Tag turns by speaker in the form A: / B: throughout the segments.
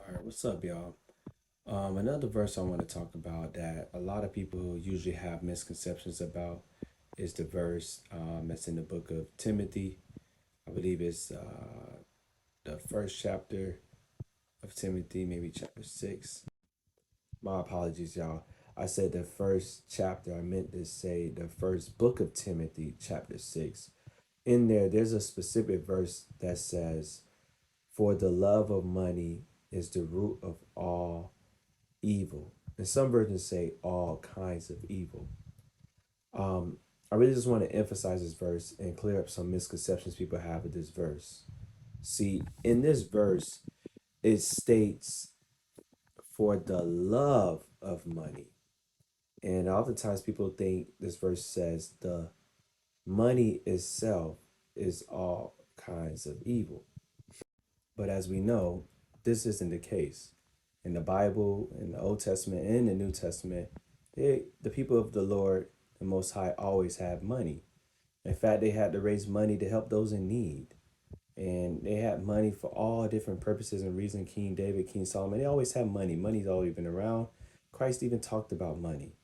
A: All right, what's up, y'all? Another verse I want to talk about that a lot of people usually have misconceptions about is the verse that's in the book of Timothy. I believe it's the first chapter of Timothy, maybe chapter 6. My apologies, y'all. I said the first chapter. I meant to say the first book of Timothy, chapter 6. In there, there's a specific verse that says, "For the love of money is the root of all evil." And some versions say all kinds of evil. Um, I really just want to emphasize this verse and clear up some misconceptions people have with this verse. See, in this verse, it states for the love of money. And oftentimes people think this verse says the money itself is all kinds of evil. But as we know, this isn't the case. In the Bible, in the Old Testament, and the New Testament, the people of the Lord, the Most High, always had money. In fact, they had to raise money to help those in need. And they had money for all different purposes and reasons. King David, King Solomon, they always had money. Money's always been around. Christ even talked about money.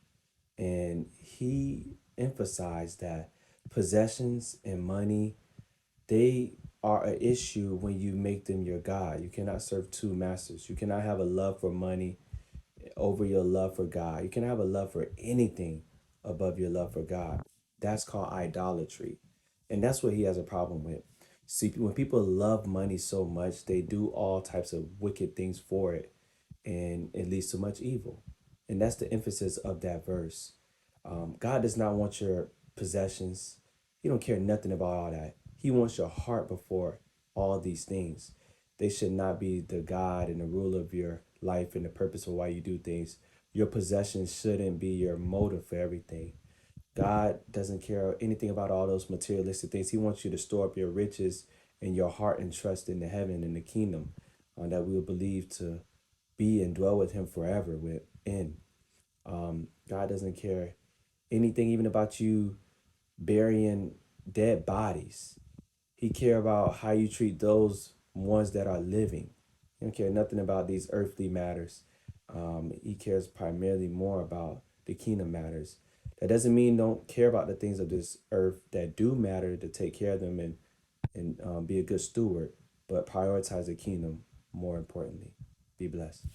A: And he emphasized that possessions and money, they are an issue when you make them your God. You cannot serve two masters. You cannot have a love for money over your love for God. You can have a love for anything above your love for God. That's called idolatry. And that's what he has a problem with. See, when people love money so much, they do all types of wicked things for it, and it leads to much evil. And that's the emphasis of that verse. God does not want your possessions. He don't care nothing about all that. He wants your heart before all these things. They should not be the God and the rule of your life and the purpose of why you do things. Your possessions shouldn't be your motive for everything. God doesn't care anything about all those materialistic things. He wants you to store up your riches and your heart and trust in the heaven and the kingdom that we will believe to be and dwell with him forever within. God doesn't care anything even about you burying dead bodies. He care about how you treat those ones that are living. He don't care nothing about these earthly matters. He cares primarily more about the kingdom matters. That doesn't mean don't care about the things of this earth that do matter to take care of them and be a good steward, but prioritize the kingdom more importantly. Be blessed.